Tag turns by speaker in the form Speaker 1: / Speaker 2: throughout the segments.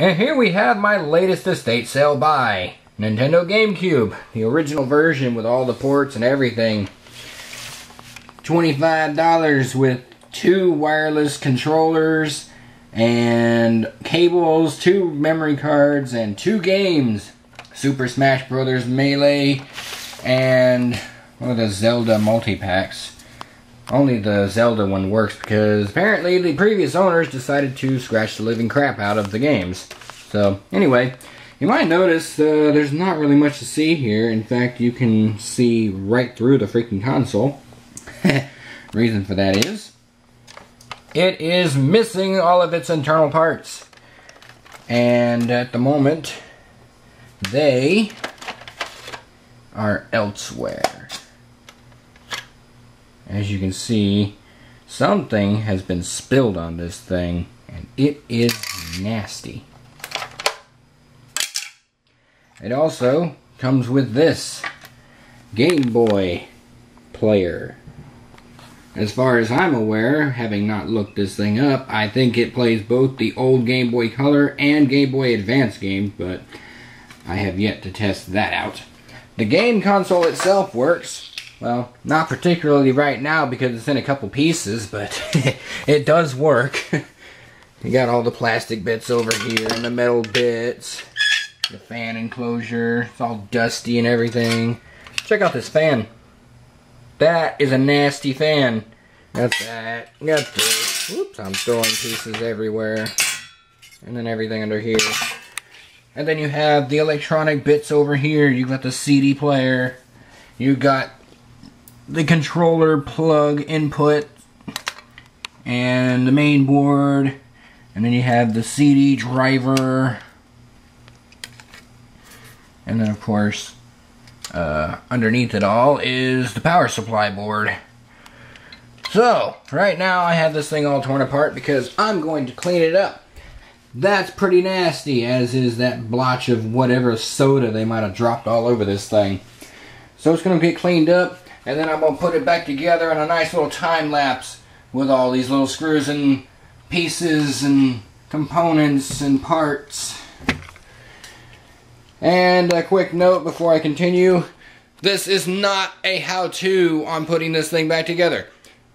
Speaker 1: And here we have my latest estate sale buy. Nintendo GameCube. The original version with all the ports and everything. $25 with 2 wireless controllers and cables, 2 memory cards, and 2 games. Super Smash Bros. Melee and one of the Zelda multi-packs. Only the Zelda one works because apparently the previous owners decided to scratch the living crap out of the games. So anyway, you might notice there's not really much to see here. In fact, you can see right through the freaking console. Reason for that is it is missing all of its internal parts. And at the moment, they are elsewhere. As you can see, something has been spilled on this thing, and it is nasty. It also comes with this Game Boy player. As far as I'm aware, having not looked this thing up, I think it plays both the old Game Boy Color and Game Boy Advance games, but I have yet to test that out. The game console itself works. Well, not particularly right now because it's in a couple pieces, but it does work. You got all the plastic bits over here and the metal bits. The fan enclosure, it's all dusty and everything. Check out this fan. That is a nasty fan. Got that, got this. Whoops, I'm throwing pieces everywhere. And then everything under here. And then you have the electronic bits over here. You got the CD player. You got the controller plug input and the main board, and then you have the CD driver, and then of course underneath it all is the power supply board. So right now I have this thing all torn apart because I'm going to clean it up. That's pretty nasty, as is that blotch of whatever soda they might have dropped all over this thing. So it's going to get cleaned up, and then I'm going to put it back together in a nice little time lapse with all these little screws and pieces and components and parts. And a quick note before I continue, this is not a how-to on putting this thing back together.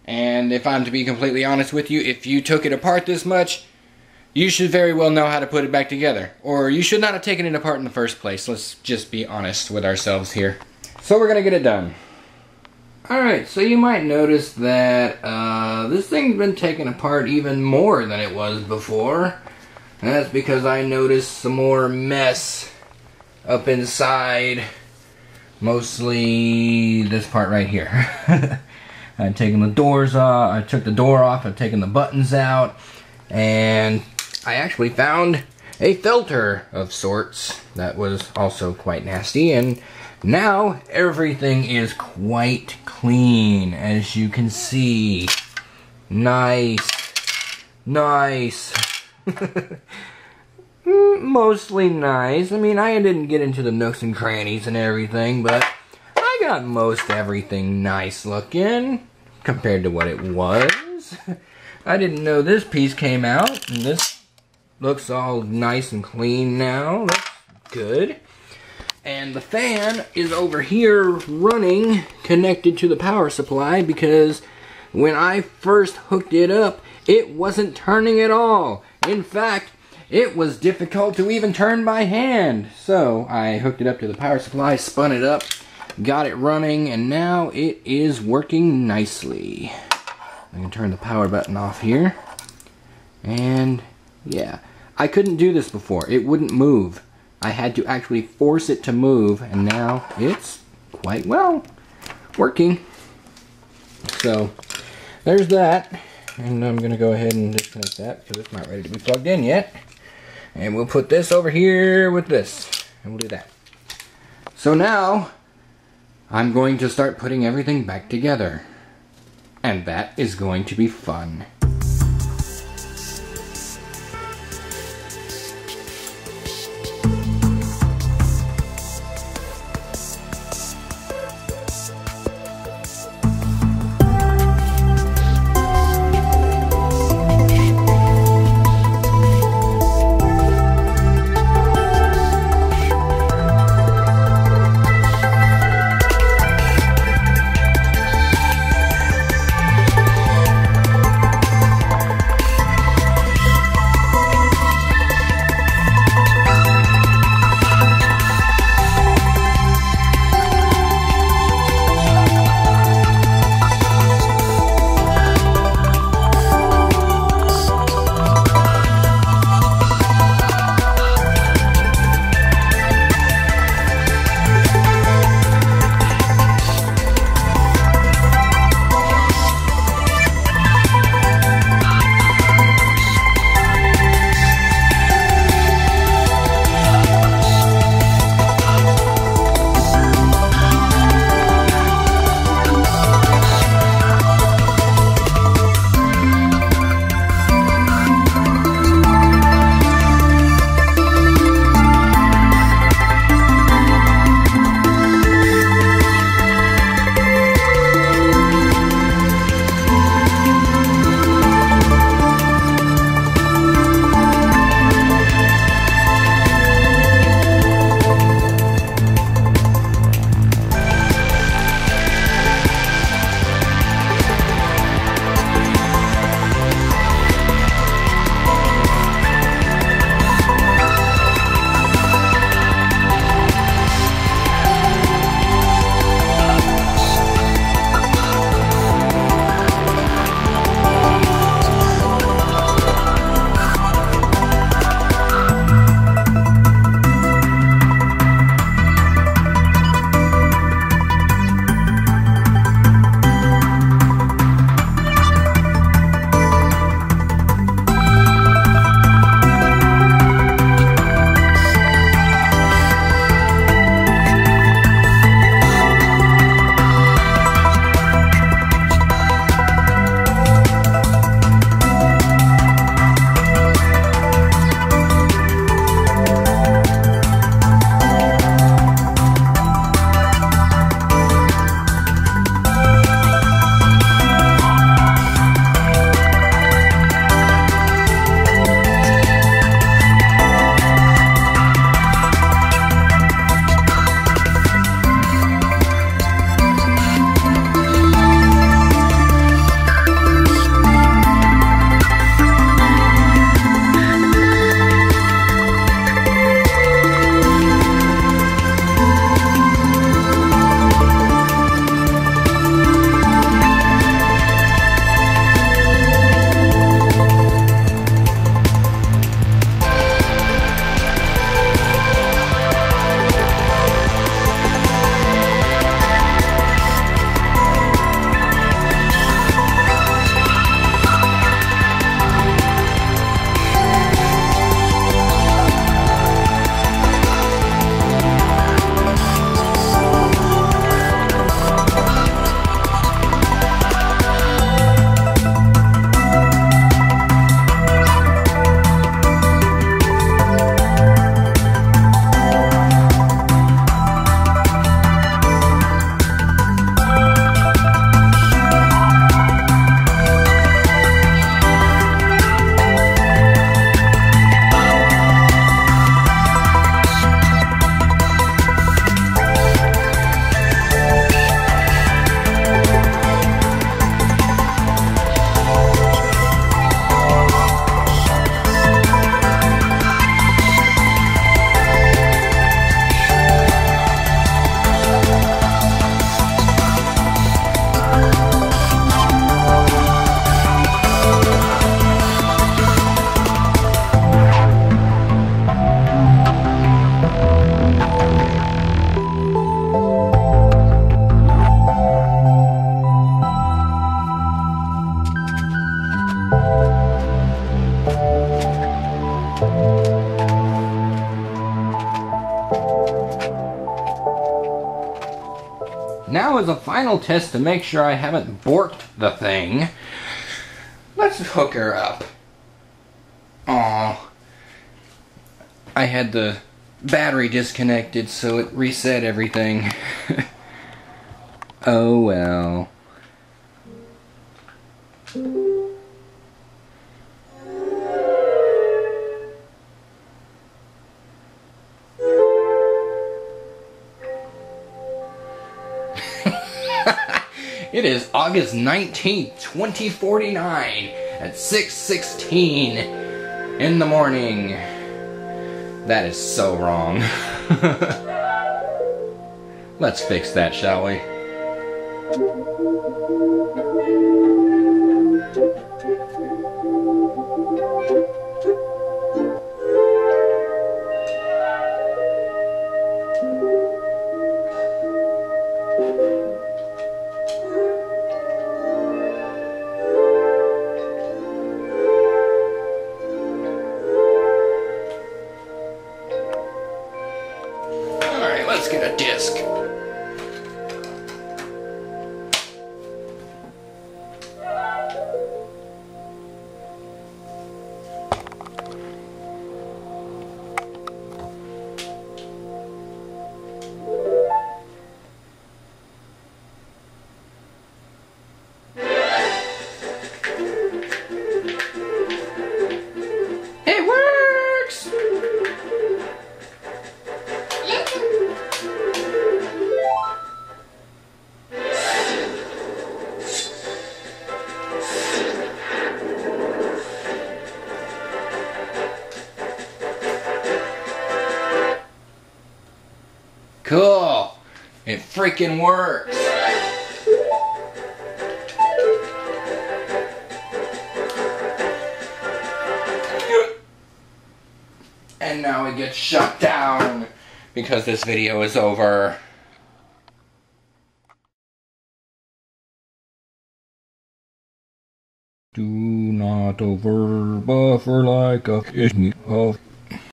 Speaker 1: And if I'm to be completely honest with you, if you took it apart this much, you should very well know how to put it back together. Or you should not have taken it apart in the first place. Let's just be honest with ourselves here. So we're going to get it done. Alright, so you might notice that this thing's been taken apart even more than it was before. And that's because I noticed some more mess up inside. Mostly this part right here. I've taken the doors off, I took the door off, I've taken the buttons out, and I actually found a filter of sorts that was also quite nasty, and now everything is quite clean, as you can see. Nice. Nice. Mostly nice. I mean, I didn't get into the nooks and crannies and everything, but I got most everything nice looking compared to what it was. I didn't know this piece came out, and this looks all nice and clean now. That's good. And the fan is over here running, connected to the power supply, because when I first hooked it up, it wasn't turning at all. In fact, it was difficult to even turn by hand. So I hooked it up to the power supply, spun it up, got it running, and now it is working nicely. I can turn the power button off here. And yeah, I couldn't do this before. It wouldn't move. I had to actually force it to move, and now it's quite well working. So there's that. And I'm going to go ahead and disconnect that because it's not ready to be plugged in yet. And we'll put this over here with this. And we'll do that. So now I'm going to start putting everything back together. And that is going to be fun. Now as a final test to make sure I haven't borked the thing, let's hook her up. Aw. I had the battery disconnected, so it reset everything. Oh well. It is August 19th, 2049 at 6:16 in the morning. That is so wrong. Let's fix that, shall we? Let's get a disc. It works! Cool! It freaking works! And now it gets shut down because this video is over. Do not over buffer like a kidney of